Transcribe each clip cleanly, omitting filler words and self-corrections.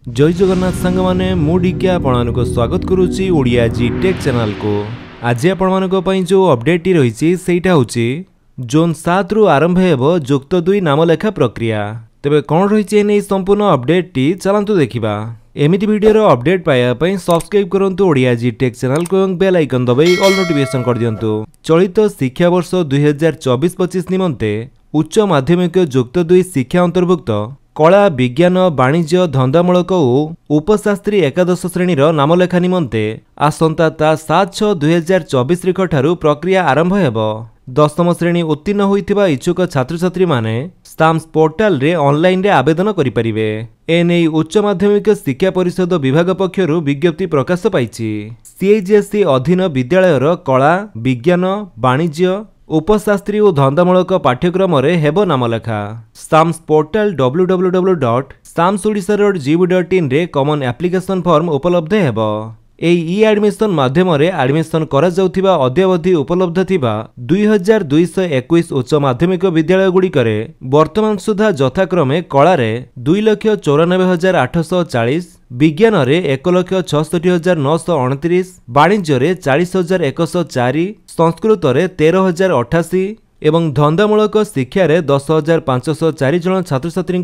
जय जगन्नाथ सांग माने मुडिके आपको स्वागत करुच्ची ओडिया जी टेक चैनल को। आज आपण जो अपडेट रही सेटा होची जोन 7 रु आरंभ हेबो जुक्त 2 नाम लेखा प्रक्रिया। तेबे कौन रही नहीं संपूर्ण अपडेट टी चलंतु देखिबा। एमिति वीडियो रो अपडेट पाया पई सब्सक्राइब करंतु ओडिया जी टेक चैनल को एवं बेल आइकन दबाई ऑल नोटिफिकेशन कर दियंतु। चलित शिक्षा वर्ष 2024-25 निमंते उच्च माध्यमिक जुक्त 2 शिक्षा अंतर्भुक्त कला विज्ञान वाणिज्य धंदामूलक और उपशास्त्री एकादश श्रेणीर नामलेखा निमंते आसंता ता 7/6/2024 ठारू प्रक्रिया आरंभ हेबो। दशम श्रेणी उत्तीर्ण होइथिबा इच्छुक छात्र छात्री माने स्टाम्स पोर्टाल रे ऑनलाइन रे आवेदन करि परिबे। एने उच्च माध्यमिक शिक्षा परिषद विभाग पक्षरु विज्ञप्ति प्रकाश पाइछि। सीएचएससी अधीन विद्यालयर कला विज्ञान वाणिज्य उपशास्त्री और धंदामूलक पाठ्यक्रम रे हेबो नामलेखा। स्टाम्स पोर्टाल www.stamsodisha.gov.in रे कॉमन एप्लिकेशन फॉर्म उपलब्ध हेबो। ई एडमिशन माध्यम रे एडमिशन करा जाउथिबा अद्यावधि उपलब्ध थिबा 2221 उच्च माध्यमिक विद्यालय गुडी करे वर्तमान सुधा यथाक्रमे कला रे 2,94,840, विज्ञान रे 1,66,929, वाणिज्य रे 40,104, संस्कृत रे 13,088 एवं धंदामूलक शिक्षा रे 10,504 जन छात्र छात्री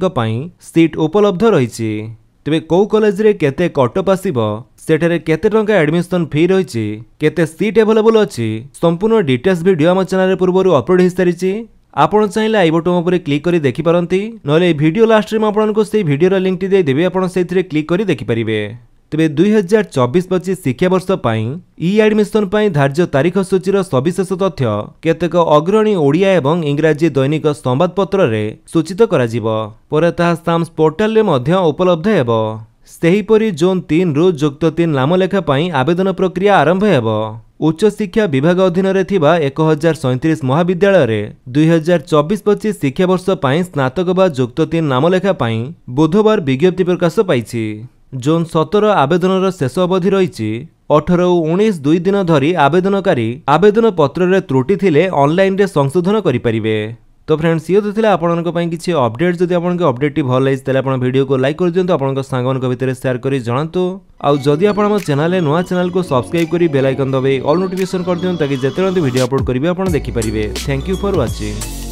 सीट उपलब्ध रही। तेबे कौ कॉलेज रे केते कटअप आसीबो सेठरे केते टंका एडमिशन फी रही केते सीट अवेलेबल अछि संपूर्ण डिटेल्स वीडियो हम चैनल रे पूर्वरु अपलोड हो सारिछि। आपण चाहिले आई बटन ऊपर क्लिक करी देखि पारंती नले वीडियो लास्ट रे म आपनको से वीडियो रा लिंक टी दे देबे आपण सेथिरे क्लिक करी देखि परिबे। तेबे 2024-25 शिक्षा वर्ष पई ई एडमिशन पई धार्य तारीख सूचीर सविशेष तथ्य केतेक अग्रणी ओडिया एवं इंग्राजी दैनिक संवादपत्र रे सूचित करा जिवो। परे ता स्टाम्स पोर्टल रे मध्य उपलब्ध हेबो। सेहीपरि जोन 3 रु जुक्त 3 नामलेखा पई आवेदन प्रक्रिया आरंभ हेबो। उच्च शिक्षा विभाग अधीन रे थिबा 1037 महाविद्यालय रे 2024-25 शिक्षा वर्ष पई स्नातक बा जुक्त 3 नामलेखा पई बुधवार विज्ञप्ति प्रकाश पाइछि। जोन 17 आवेदनर शेष अवधि रही 18 और 19 दुई दिन धरी आवेदनकारी आवेदन पत्र रे त्रुटि थिले ऑनलाइन रे संशोधन करि परिबे। तो फ्रेंड्स ये तो थिला आपनक पई किछि अपडेट। जदि आपनक अपडेट टी भल लागिस तले आपन वीडियो को लाइक कर दियंतु, आपनक सांगन को भितर शेयर करी जणांतु। आ जदि आपन हम चैनल रे नुवा चैनल को सब्सक्राइब करी बेल आइकन दबाई ऑल नोटिफिकेशन कर दियंतु ताकि जेतेरंती वीडियो अपलोड करिवे आपन देखि परिबे। Thank you for watching.